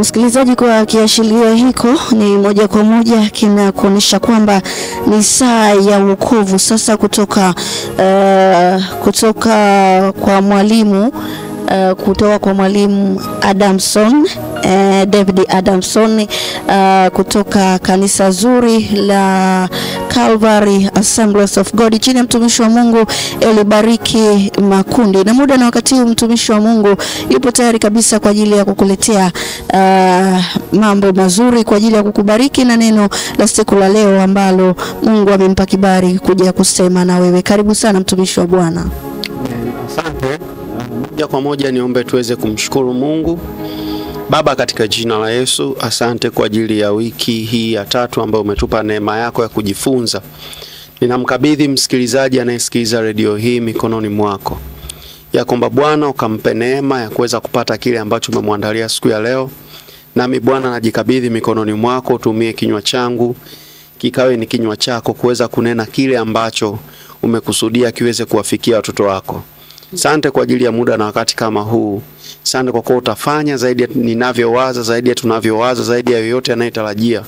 Msikilizaji, kwa kiashiria hiko ni moja kwa moja kinakuonyesha kwamba ni saa ya wokovu sasa kutoka kwa mwalimu Adamson, David Adamson, kutoka kanisa zuri la Calvary Assemblies of God chini ya mtumishi wa Mungu Elibariki Makundi. Na muda na wakati huu mtumishi wa Mungu yupo tayari kabisa kwa ajili ya kukuletea mambo mazuri kwa ajili ya kukubariki na neno la siku la leo ambalo Mungu amempa kibali kuja kusema na wewe. Karibu sana mtumishi wa Bwana. Asante. Moja kwa moja niombe tuweze kumshukuru Mungu. Baba, katika jina la Yesu, asante kwa ajili ya wiki hii ya 3 ambayo umetupa neema yako ya kujifunza. Ninamkabidhi msikilizaji anayesikiliza redio hii mikononi mwako, ya kwamba Bwana ukampe neema ya kuweza kupata kile ambacho umemwandalia siku ya leo. Nami Bwana najikabidhi mikononi mwako, utumie kinywa changu kikawe ni kinywa chako kuweza kunena kile ambacho umekusudia kiweze kuwafikia watoto wako. Asante kwa ajili ya muda na wakati kama huu. Asante kwa kuwa utafanya zaidi ya ninavyowaza, zaidi ya tunavyowaza, zaidi ya yoyote anayetarajia,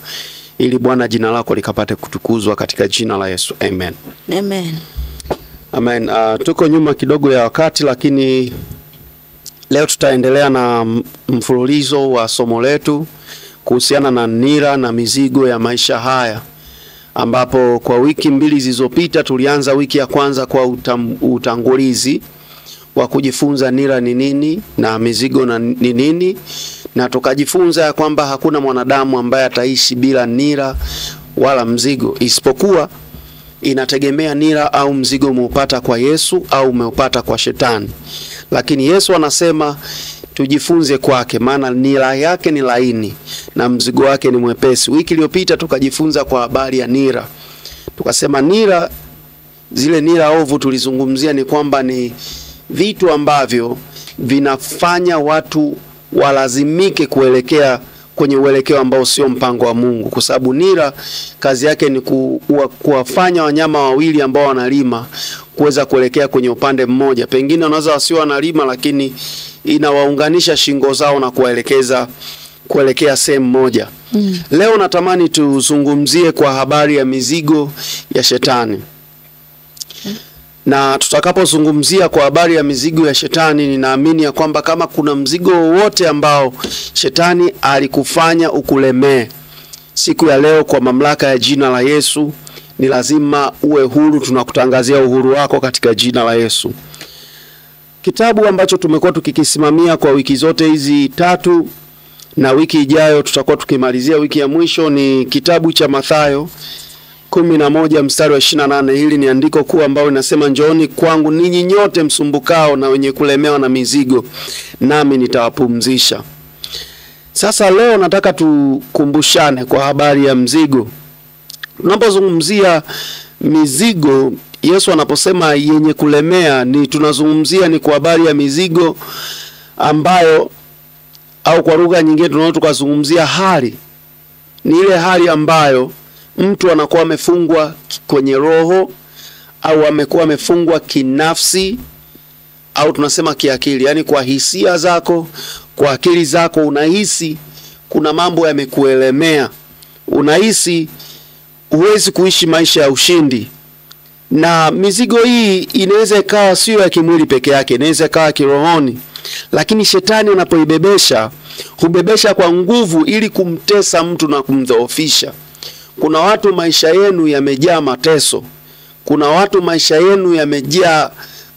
ili Bwana jina lako likapate kutukuzwa katika jina la Yesu. Amen. Amen. Amen. Tuko nyuma kidogo ya wakati, lakini leo tutaendelea na mfululizo wa somo letu kuhusiana na nira na mizigo ya maisha haya, ambapo kwa wiki 2 zilizopita tulianza wiki ya kwanza kwa utangulizi wa kujifunza nira ni nini na mizigo ni nini, na tukajifunza ya kwamba hakuna mwanadamu ambaye ataishi bila nira wala mzigo, isipokuwa inategemea nira au mzigo umeupata kwa Yesu au umeupata kwa shetani. Lakini Yesu anasema tujifunze kwake, maana nira yake ni laini na mzigo wake ni mwepesi. Wiki iliyopita tukajifunza kwa habari ya nira. Tukasema nira, zile nira ovu tulizungumzia ni kwamba ni vitu ambavyo vinafanya watu walazimike kuelekea kwenye uelekeo ambao sio mpango wa Mungu, kwa sababu nira kazi yake ni kuwafanya wanyama wawili ambao wanalima kuweza kuelekea kwenye upande mmoja. Pengine wanaweza wasio wanalima, lakini inawaunganisha shingo zao na kuelekea sehemu moja. Leo natamani tuzungumzie kwa habari ya mizigo ya shetani. Na tutakapozungumzia kwa habari ya mizigo ya shetani, ninaamini ya kwamba kama kuna mzigo wote ambao shetani alikufanya ukulemee, siku ya leo kwa mamlaka ya jina la Yesu ni lazima uwe huru. Tunakutangazia uhuru wako katika jina la Yesu. Kitabu ambacho tumekuwa tukikisimamia kwa wiki zote hizi 3, na wiki ijayo tutakuwa tukimalizia wiki ya mwisho, ni kitabu cha Mathayo 11 mstari wa 28. Hili ni andiko kuu ambalo linasema, njooni kwangu ninyi nyote msumbukao na wenye kulemewa na mizigo, nami nitawapumzisha. Sasa leo nataka tukumbushane kwa habari ya mzigo. Tunapozungumzia mizigo, Yesu anaposema yenye kulemea, tunazungumzia ni kwa habari ya mizigo ambayo, au kwa lugha nyingine tunaweza tukazungumzia hali, ni ile hali ambayo mtu anakuwa amefungwa kwenye roho, au amekuwa amefungwa kinafsi, au tunasema kiakili. Yani kwa hisia zako, kwa akili zako unahisi kuna mambo yamekuelemea. Unahisi huwezi kuishi maisha ya ushindi. Na mizigo hii inaweza ikawa sio ya kimwili peke yake, inaweza ikawa kirohoni. Lakini shetani anapoibebesha, hubebesha kwa nguvu ili kumtesa mtu na kumdhoofisha. Kuna watu maisha yenu yamejaa mateso. Kuna watu maisha yenu yamejaa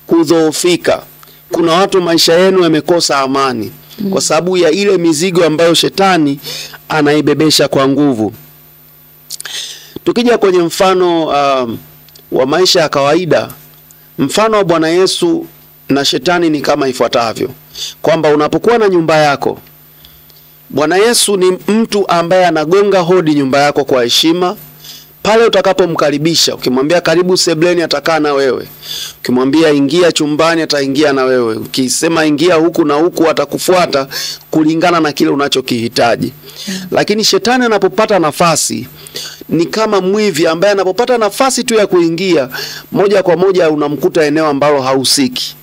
kudhoofika. Kuna watu maisha yenu yamekosa amani kwa sababu ya ile mizigo ambayo shetani anaibebesha kwa nguvu. Tukija kwenye mfano wa maisha ya kawaida, mfano wa Bwana Yesu na shetani ni kama ifuatavyo, kwamba unapokuwa na nyumba yako, Bwana Yesu ni mtu ambaye anagonga hodi nyumba yako kwa heshima. Pale utakapomkaribisha, ukimwambia karibu sebleni, atakaa na wewe. Ukimwambia ingia chumbani, ataingia na wewe. Ukisema ingia huku na huku, atakufuata kulingana na kile unachokihitaji. Lakini shetani anapopata nafasi, ni kama mwivi ambaye anapopata nafasi tu ya kuingia, moja kwa moja unamkuta eneo ambalo hausiki.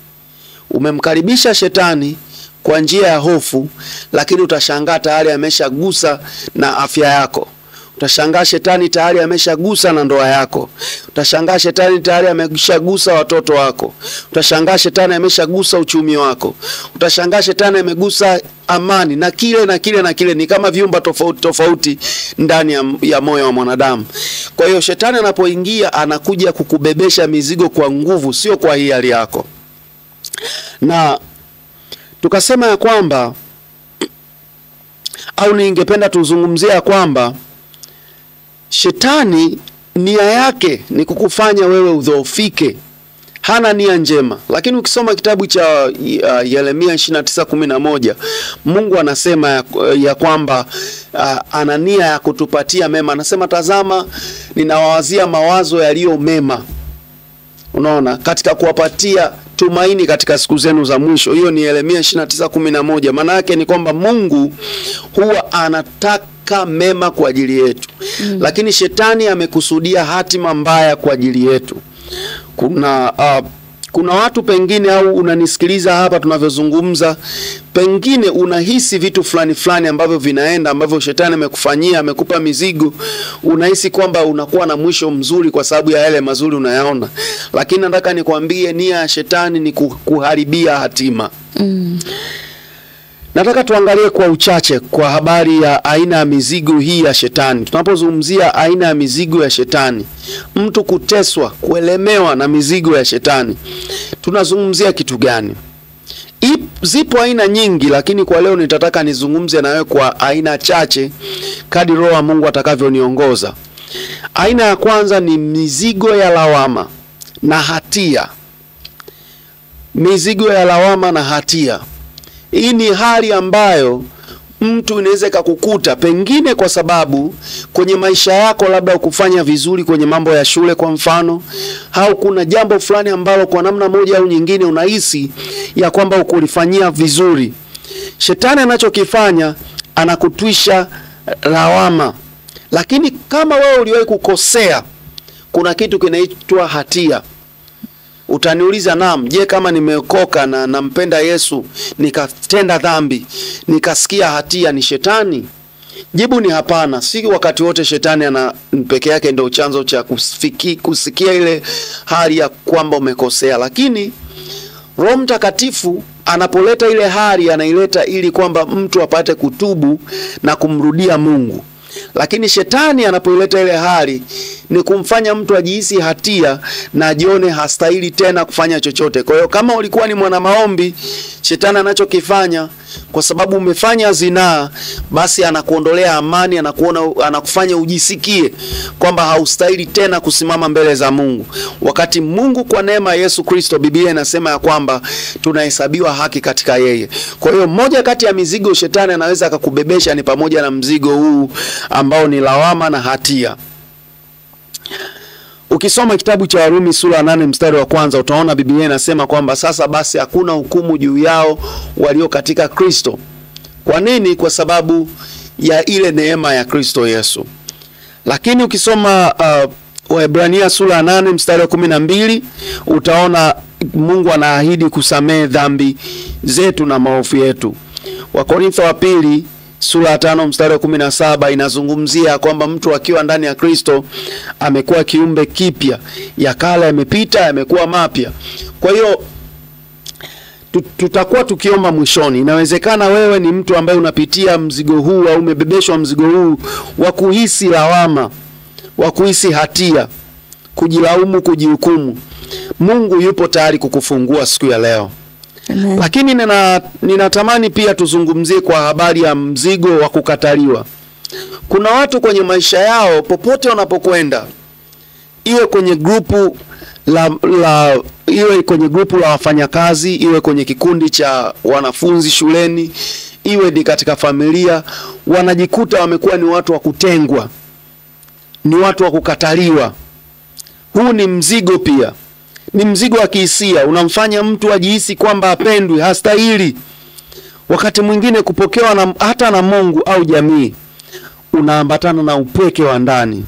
Umemkaribisha shetani kwa njia ya hofu, lakini utashangaa tayari ameshagusa na afya yako. Utashangaa shetani tayari ameshagusa na ndoa yako. Utashangaa shetani tayari ameshagusa watoto wako. Utashangaa shetani ameshagusa uchumi wako. Utashangaa shetani amegusa amani na kile. Ni kama vyumba tofauti tofauti ndani ya moyo wa mwanadamu. Kwa hiyo shetani anapoingia anakuja kukubebesha mizigo kwa nguvu, sio kwa hiari yako. Na tukasema ya kwamba, au ningependa tuzungumzia kwamba shetani nia yake ni kukufanya wewe udhoofike. Hana nia njema. Lakini ukisoma kitabu cha Yeremia 29:11, Mungu anasema ya kwamba ana nia ya kutupatia mema. Anasema, tazama ninawawazia mawazo yaliyo mema. Unaona, katika kuwapatia tumaini katika siku zenu za mwisho. Hiyo ni Yeremia 29:11. Maana yake ni kwamba Mungu huwa anataka mema kwa ajili yetu. Lakini shetani amekusudia hatima mbaya kwa ajili yetu. Kuna watu pengine, au unanisikiliza hapa tunavyozungumza, pengine unahisi vitu fulani ambavyo vinaenda, ambavyo shetani amekufanyia, amekupa mizigo. Unahisi kwamba unakuwa na mwisho mzuri kwa sababu ya yale mazuri unayaona. Lakini nataka nikwambie, nia ya shetani ni kuharibia hatima. Nataka tuangalie kwa uchache kwa habari ya aina ya mizigo hii ya shetani. Tunapozungumzia aina ya mizigo ya shetani, mtu kuteswa, kuelemewa na mizigo ya shetani, tunazungumzia kitu gani? Zipo aina nyingi, lakini kwa leo nitataka nizungumze na wewe kwa aina chache kadri Roho wa Mungu atakavyoniongoza. Aina ya kwanza ni mizigo ya lawama na hatia. Mizigo ya lawama na hatia. Hii ni hali ambayo mtu inaweza kukukuta pengine kwa sababu kwenye maisha yako labda ukufanya vizuri kwenye mambo ya shule kwa mfano, au kuna jambo fulani ambalo kwa namna moja au nyingine unahisi ya kwamba ukulifanyia vizuri. Shetani anachokifanya, anakutwisha lawama. Lakini kama wewe uliwahi kukosea, kuna kitu kinaitwa hatia. Utaniuliza, naam, je, kama nimeokoka na nampenda Yesu, nikatenda dhambi, nikasikia hatia, ni shetani? Jibu ni hapana. Si wakati wote shetani ana peke yake ndio chanzo cha kusikia ile hali ya kwamba umekosea. Lakini Roho Mtakatifu anapoleta ile hali, anaileta ili kwamba mtu apate kutubu na kumrudia Mungu. Lakini shetani anapoileta ile hali ni kumfanya mtu ajihisi hatia na ajione hastahili tena kufanya chochote. Kwa hiyo kama ulikuwa ni mwana maombi, shetani anachokifanya, kwa sababu umefanya zinaa, basi anakuondolea amani, anakufanya ujisikie kwamba haustahili tena kusimama mbele za Mungu. Wakati Mungu kwa neema Yesu Kristo, Biblia inasema ya kwamba tunahesabiwa haki katika yeye. Kwa hiyo moja kati ya mizigo shetani anaweza akakubebesha ni pamoja na mzigo huu ambao ni lawama na hatia. Ukisoma kitabu cha Warumi sura 8 mstari wa 1, utaona Biblia inasema kwamba sasa basi hakuna hukumu juu yao walio katika Kristo. Kwa nini? Kwa sababu ya ile neema ya Kristo Yesu. Lakini ukisoma Waebrania sura 8 mstari wa 12, utaona Mungu anaahidi kusamehe dhambi zetu na maovu yetu. Wakorintho wa pili sura 5 mstari wa 17 inazungumzia kwamba mtu akiwa ndani ya Kristo amekuwa kiumbe kipya, ya kale yamepita, yamekuwa mapya. Kwa hiyo tutakuwa tukiomba mwishoni. Inawezekana wewe ni mtu ambaye unapitia mzigo huu au umebebeshwa mzigo huu wa kuhisi lawama, wa kuhisi hatia, kujilaumu, kujihukumu. Mungu yupo tayari kukufungua siku ya leo. Amen. Lakini ninatamani pia tuzungumzie kwa habari ya mzigo wa kukataliwa. Kuna watu kwenye maisha yao popote wanapokwenda, iwe kwenye grupu iwe kwenye grupu la wafanyakazi, iwe kwenye kikundi cha wanafunzi shuleni, iwe ni katika familia, wanajikuta wamekuwa ni watu wa kutengwa, ni watu wa kukataliwa. Huu ni mzigo pia. Ni mzigo wa kihisia, unamfanya mtu ajihisi kwamba hapendwi, hastahili. Wakati mwingine kupokewa hata na Mungu au jamii, unaambatana na upweke wa ndani.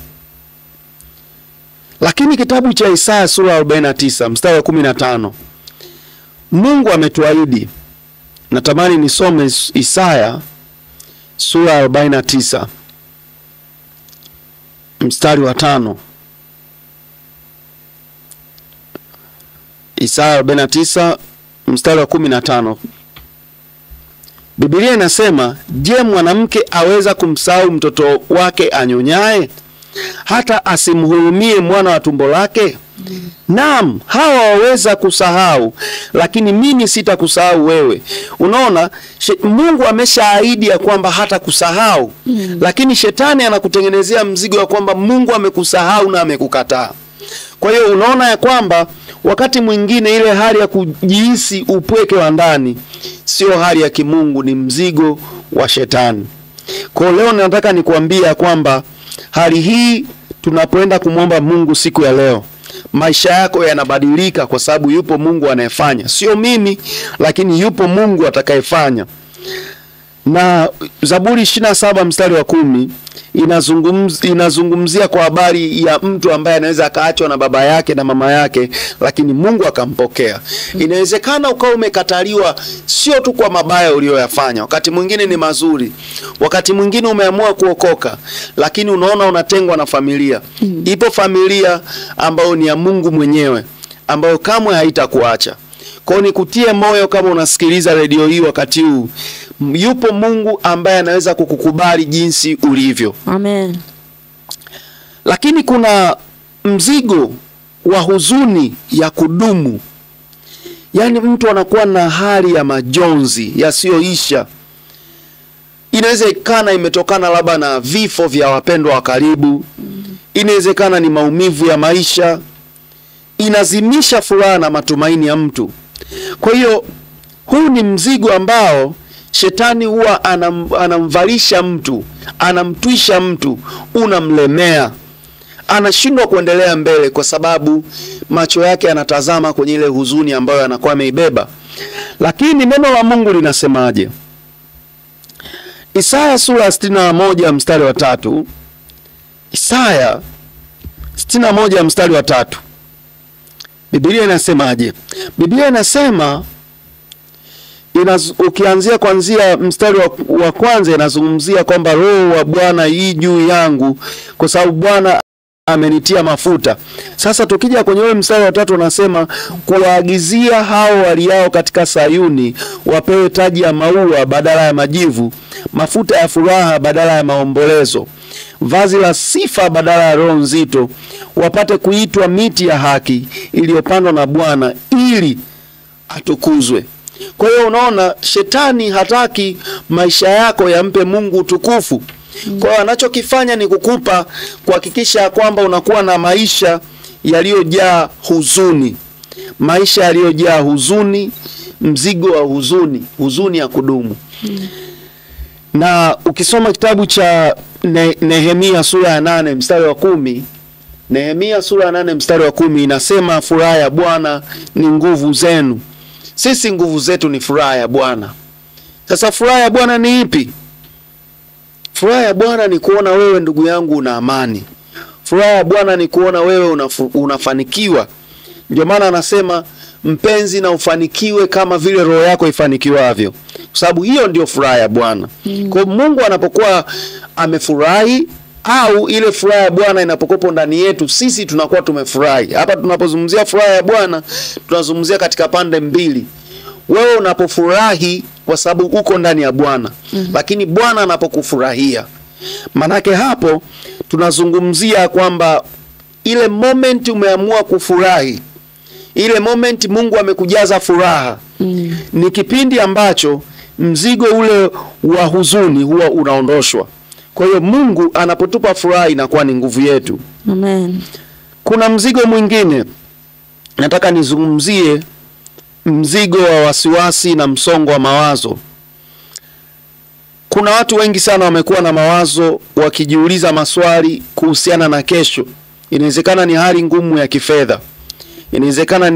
Lakini kitabu cha Isaya sura 49 mstari wa 15, Mungu ametuahidi natamani nisome Isaya sura 49 mstari wa 5. Isaya 49 mstari wa 15. Biblia inasema, je, mwanamke aweza kumsahau mtoto wake anyonyaye, hata asimhurumie mwana wa tumbo lake? Naam, hawa waweza kusahau, lakini mimi sitakusahau wewe. Unaona, Mungu ameshaahidi ya kwamba hata kusahau, lakini shetani anakutengenezea mzigo ya kwamba Mungu amekusahau na amekukataa. Kwa hiyo unaona ya kwamba wakati mwingine ile hali ya kujihisi upweke wa ndani sio hali ya kimungu, ni mzigo wa shetani. Kwa leo nataka nikuambia kwamba hali hii tunapoenda kumwomba Mungu siku ya leo, maisha yako yanabadilika kwa sababu yupo Mungu anayefanya. Sio mimi, lakini yupo Mungu atakayefanya. Na Zaburi 27 mstari wa 10 inazungumzia kwa habari ya mtu ambaye anaweza akaachwa na baba yake na mama yake, lakini Mungu akampokea. Inawezekana ukawa umekataliwa sio tu kwa mabaya uliyoyafanya, wakati mwingine ni mazuri. Wakati mwingine umeamua kuokoka, lakini unaona unatengwa na familia. Ipo familia ambayo ni ya Mungu mwenyewe, ambayo kamwe haitakuacha. Kwa nikutie moyo kama unasikiliza redio hii wakati huu, yupo Mungu ambaye anaweza kukukubali jinsi ulivyo. Amen. Lakini kuna mzigo wa huzuni ya kudumu. Yaani mtu anakuwa na hali ya majonzi yasiyoisha. Inawezekana imetokana labda na vifo vya wapendwa wa karibu. Inawezekana ni maumivu ya maisha. Inazimisha furaha na matumaini ya mtu. Kwa hiyo huu ni mzigo ambao shetani huwa anamvalisha mtu, anamtwisha mtu, unamlemea. Anashindwa kuendelea mbele kwa sababu macho yake yanatazama kwenye ile huzuni ambayo anakuwa ameibeba. Lakini neno la Mungu linasemaje? Isaya sura 61 mstari wa 3. Isaya 61 mstari wa 3. Biblia inasemaje? Biblia inasema, ukianzia kuanzia mstari wa kwanza, inazungumzia kwamba Roho wa Bwana yu juu yangu kwa sababu Bwana amenitia mafuta. Sasa tukija kwenye ule mstari wa 3 unasema, kuwaagizia hao waliao katika Sayuni wapewe taji ya maua badala ya majivu, mafuta ya furaha badala ya maombolezo, vazi la sifa badala ya roho nzito, wapate kuitwa miti ya haki iliyopandwa na Bwana ili atukuzwe. Kwa hiyo unaona, shetani hataki maisha yako yampe Mungu utukufu. Kwa hiyo anachokifanya ni kukupa, kuhakikisha kwamba unakuwa na maisha yaliyojaa huzuni. Maisha yaliyojaa huzuni, mzigo wa huzuni, huzuni ya kudumu. Na ukisoma kitabu cha Nehemia sura ya 8 mstari wa 10, Nehemia sura ya 8 mstari wa 10 inasema, furaha ya Bwana ni nguvu zenu. Sisi nguvu zetu ni furaha ya Bwana. Sasa furaha ya Bwana ni ipi? Furaha ya Bwana ni kuona wewe ndugu yangu una amani. Furaha ya Bwana ni kuona wewe unafanikiwa. Ndio maana anasema, mpenzi, na ufanikiwe kama vile roho yako ifanikiwavyo. Kwa sababu hiyo ndio furaha ya Bwana. Kwa Mungu anapokuwa amefurahi, au ile furaha ya Bwana inapokuwa ndani yetu, sisi tunakuwa tumefurahi. Hapa tunapozungumzia furaha ya Bwana, tunazungumzia katika pande mbili. Wewe unapofurahi kwa sababu uko ndani ya Bwana, lakini Bwana anapokufurahia. Manake hapo tunazungumzia kwamba ile moment umeamua kufurahi, ile moment Mungu amekujaza furaha, ni kipindi ambacho mzigo ule wa huzuni huwa unaondoshwa. Kwa hiyo Mungu anapotupa furaha inakuwa ni nguvu yetu. Amen. Kuna mzigo mwingine nataka nizungumzie, mzigo wa wasiwasi na msongo wa mawazo. Kuna watu wengi sana wamekuwa na mawazo, wakijiuliza maswali kuhusiana na kesho. Inawezekana ni hali ngumu ya kifedha. Inawezekana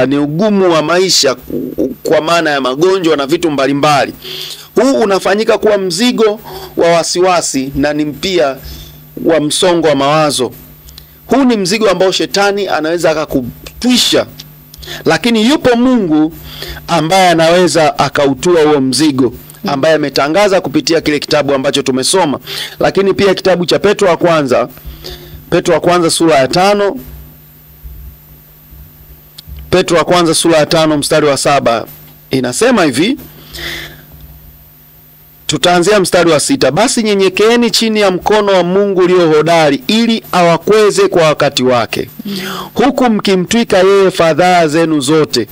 ni ugumu wa maisha kwa maana ya magonjwa na vitu mbalimbali. Huu unafanyika kuwa mzigo wa wasiwasi na ni pia wa msongo wa mawazo. Huu ni mzigo ambao shetani anaweza akakutwisha lakini yupo Mungu ambaye anaweza akautua huo mzigo, ambaye ametangaza kupitia kile kitabu ambacho tumesoma. Lakini pia kitabu cha Petro wa kwanza sura ya 5, Petro wa kwanza sura ya 5 mstari wa 7 inasema hivi, tutaanzia mstari wa 6. Basi nyenyekeeni chini ya mkono wa Mungu ulio hodari, ili awakweze kwa wakati wake, huku mkimtwika yeye fadhaa zenu zote,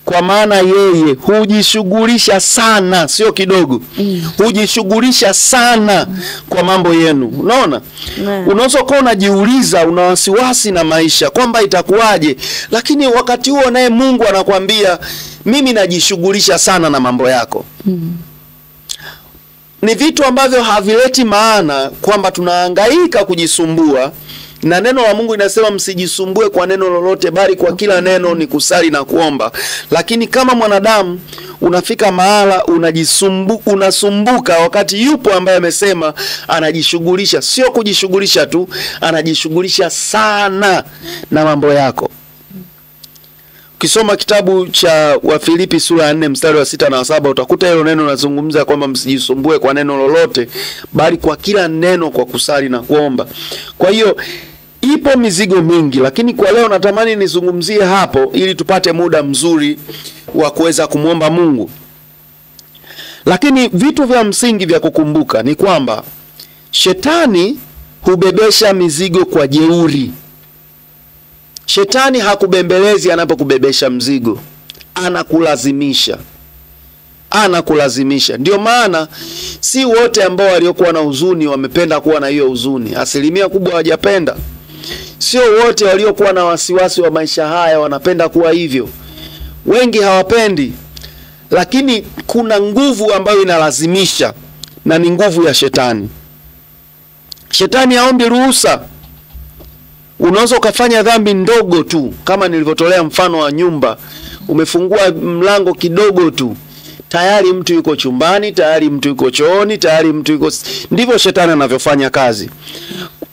kwa maana yeye hujishughulisha sana, sio kidogo, hujishughulisha sana kwa mambo yenu. Unaona? Unaweza kuwa unajiuliza, una wasiwasi na maisha kwamba itakuwaje, lakini wakati huo naye Mungu anakuambia mimi najishughulisha sana na mambo yako. Ni vitu ambavyo havileti maana kwamba tunahangaika kujisumbua, na neno la Mungu inasema msijisumbue kwa neno lolote, bali kwa kila neno ni kusali na kuomba. Lakini kama mwanadamu unafika mahala unasumbuka, wakati yupo ambaye amesema anajishughulisha, sio kujishughulisha tu, anajishughulisha sana na mambo yako. Ukisoma kitabu cha Wafilipi sura ya 4 mstari wa 6 na 7 utakuta hilo neno linazungumza kwamba msijisumbue kwa neno lolote, bali kwa kila neno kwa kusali na kuomba. Kwa hiyo ipo mizigo mingi, lakini kwa leo natamani nizungumzie hapo ili tupate muda mzuri wa kuweza kumwomba Mungu. Lakini vitu vya msingi vya kukumbuka ni kwamba shetani hubebesha mizigo kwa jeuri. Shetani hakubembelezi anapokubebesha mzigo, anakulazimisha. Ndio maana si wote ambao waliokuwa na huzuni wamependa kuwa na hiyo huzuni. Asilimia kubwa hawajapenda. Sio wote waliokuwa na wasiwasi wa maisha haya wanapenda kuwa hivyo. Wengi hawapendi. Lakini kuna nguvu ambayo inalazimisha, na ni nguvu ya shetani. Shetani haombi ruhusa. Unaweza ukafanya dhambi ndogo tu, kama nilivyotolea mfano wa nyumba. Umefungua mlango kidogo tu, tayari mtu yuko chumbani, tayari mtu yuko chooni, tayari mtu yuko... Ndivyo shetani anavyofanya kazi.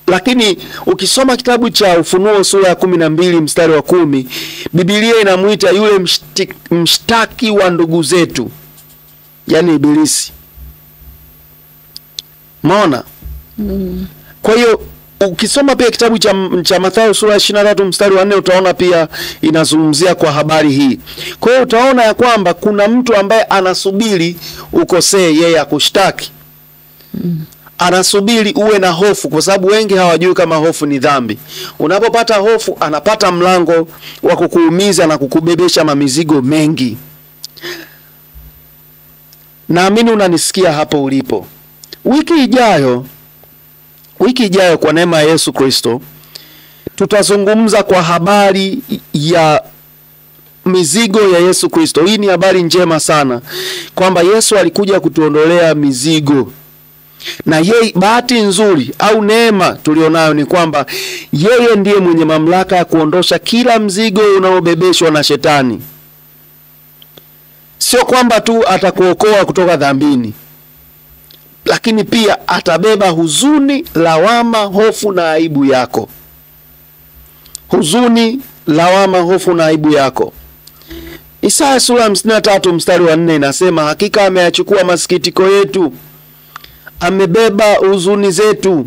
Lakini ukisoma kitabu cha Ufunuo sura ya 12 mstari wa 10, Biblia inamuita yule mshtaki wa ndugu zetu, yani Ibilisi. Maona? Kwa hiyo ukisoma pia kitabu cha Mathayo sura ya 23 mstari wa 4 utaona pia inazungumzia kwa habari hii. Kwa hiyo utaona ya kwamba kuna mtu ambaye anasubiri ukosee yeye akushtaki. Anasubiri uwe na hofu, kwa sababu wengi hawajui kama hofu ni dhambi. Unapopata hofu, anapata mlango wa kukuumiza na kukubebesha mamizigo mengi. Naamini unanisikia hapo ulipo. Wiki ijayo kwa neema ya Yesu Kristo tutazungumza kwa habari ya mizigo ya Yesu Kristo. Hii ni habari njema sana kwamba Yesu alikuja kutuondolea mizigo. Na yeye, bahati nzuri au neema tulionayo ni kwamba yeye ndiye mwenye mamlaka ya kuondosha kila mzigo unaobebeshwa na shetani. Sio kwamba tu atakuokoa kutoka dhambini, lakini pia atabeba huzuni, lawama, hofu na aibu yako. Huzuni, lawama, hofu na aibu yako. Isaya sura 53 mstari wa 4 inasema, hakika ameyachukua masikitiko yetu, amebeba huzuni zetu.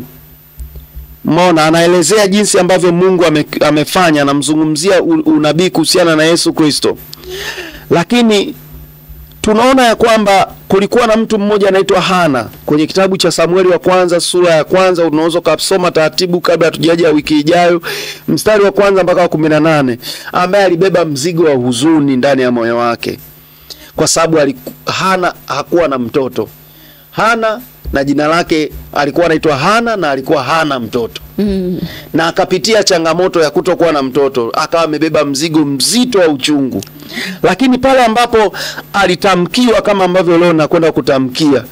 Mona anaelezea jinsi ambavyo Mungu amefanya, anamzungumzia unabii kuhusiana na Yesu Kristo. Lakini tunaona ya kwamba kulikuwa na mtu mmoja anaitwa Hana kwenye kitabu cha Samueli wa kwanza sura ya 1. Unaweza kusoma taratibu kabla hatujaja wiki ijayo, mstari wa 1 mpaka wa 18, ambaye alibeba mzigo wa huzuni ndani ya moyo wake, kwa sababu Hana hakuwa na mtoto. Hana na jina lake alikuwa anaitwa Hana na alikuwa hana mtoto. Na akapitia changamoto ya kutokuwa na mtoto, akawa amebeba mzigo mzito wa uchungu. Lakini pale ambapo alitamkiwa, kama ambavyo leo nakwenda kutamkia,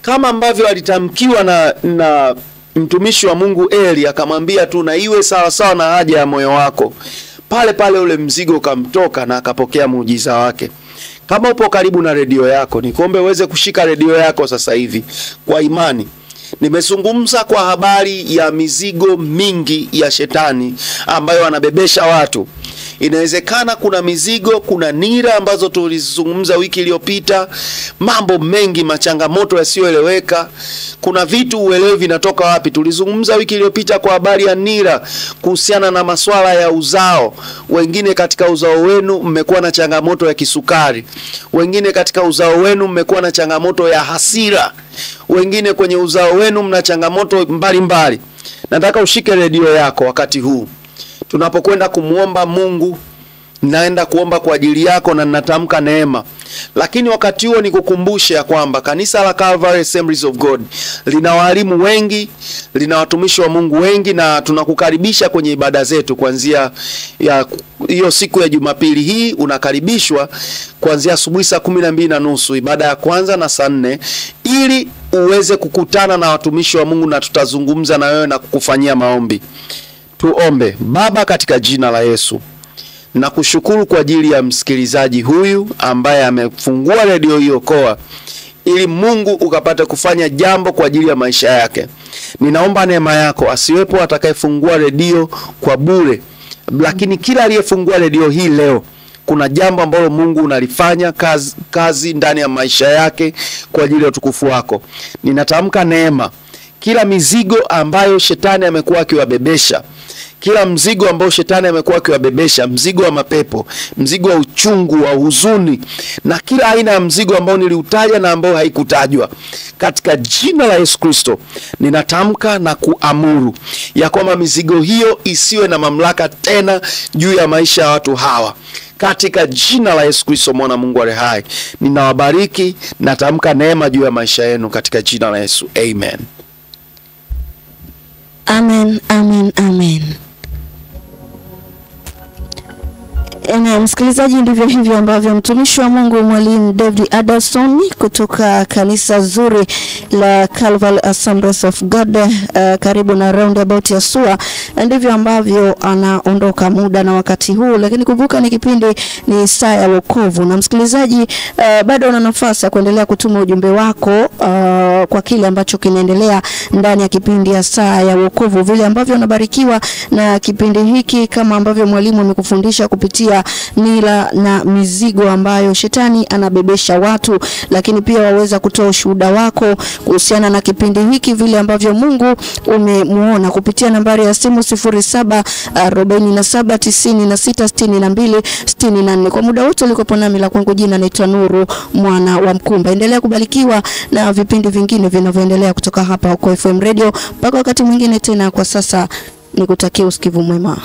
kama ambavyo alitamkiwa na mtumishi wa Mungu Eli, akamwambia tu na iwe sawa sawa na haja ya moyo wako, pale pale ule mzigo ukamtoka na akapokea muujiza wake. Kama upo karibu na redio yako, nikuombe uweze kushika redio yako sasa hivi kwa imani. Nimezungumza kwa habari ya mizigo mingi ya shetani ambayo anabebesha watu. Inawezekana kuna mizigo, kuna nira ambazo tulizungumza wiki iliyopita, mambo mengi, machangamoto yasiyoeleweka. Kuna vitu uelewi vinatoka wapi. Tulizungumza wiki iliyopita kwa habari ya nira kuhusiana na masuala ya uzao. Wengine katika uzao wenu mmekuwa na changamoto ya kisukari. Wengine katika uzao wenu mmekuwa na changamoto ya hasira. Wengine kwenye uzao wenu mna changamoto mbalimbali. Nataka ushike redio yako wakati huu. Tunapokwenda kumuomba Mungu, naenda kuomba kwa ajili yako na ninatamka neema. Lakini wakati huo nikukumbushe ya kwamba kanisa la Calvary Assemblies of God lina walimu wengi, lina watumishi wa Mungu wengi, na tunakukaribisha kwenye ibada zetu kuanzia hiyo siku ya Jumapili hii. Unakaribishwa kuanzia asubuhi saa 12:30 ibada ya kwanza na saa 4, ili uweze kukutana na watumishi wa Mungu na tutazungumza na wewe na kukufanyia maombi. Tuombe. Baba, katika jina la Yesu, na kushukuru kwa ajili ya msikilizaji huyu ambaye amefungua redio hiyo Okoa, ili Mungu ukapate kufanya jambo kwa ajili ya maisha yake. Ninaomba neema yako, asiwepo atakayefungua redio kwa bure, lakini kila aliyefungua redio hii leo kuna jambo ambalo Mungu unalifanya kazi ndani ya maisha yake kwa ajili ya utukufu wako. Ninatamka neema. Kila mizigo ambayo shetani amekuwa akiwabebesha, kila mzigo ambao shetani amekuwa akiwabebesha, mzigo wa mapepo, mzigo wa uchungu, wa huzuni, na kila aina ya mzigo ambao niliutaja na ambao haikutajwa, katika jina la Yesu Kristo ninatamka na kuamuru ya kwamba mizigo hiyo isiwe na mamlaka tena juu ya maisha ya watu hawa. Katika jina la Yesu Kristo mwana Mungu aliye hai, ninawabariki, natamka neema juu ya maisha yenu katika jina la Yesu. Amen. Amen, amen, amen. Msikilizaji, ndivyo hivyo ambavyo mtumishi wa Mungu Mwalimu David Adamson kutoka kanisa zuri la Calvary Assemblies of God karibu na roundabout ya SUA, ndivyo ambavyo anaondoka muda na wakati huu. Lakini kumbuka ni kipindi ni saa ya wokovu, na msikilizaji bado una nafasi ya kuendelea kutuma ujumbe wako kwa kile ambacho kinaendelea ndani ya kipindi ya saa ya wokovu, vile ambavyo unabarikiwa na kipindi hiki, kama ambavyo mwalimu amekufundisha kupitia nila na mizigo ambayo shetani anabebesha watu. Lakini pia waweza kutoa ushuhuda wako kuhusiana na kipindi hiki, vile ambavyo Mungu umemuona kupitia nambari ya simu 0747966264. Kwa muda wote ulikopo nami, la kwangu jina naitwa Nuru mwana wa Mkumba. Endelea kubarikiwa na vipindi vingine vinavyoendelea kutoka hapa Okoa FM Radio. Mpaka wakati mwingine tena, kwa sasa nikutakia usikivu mwema.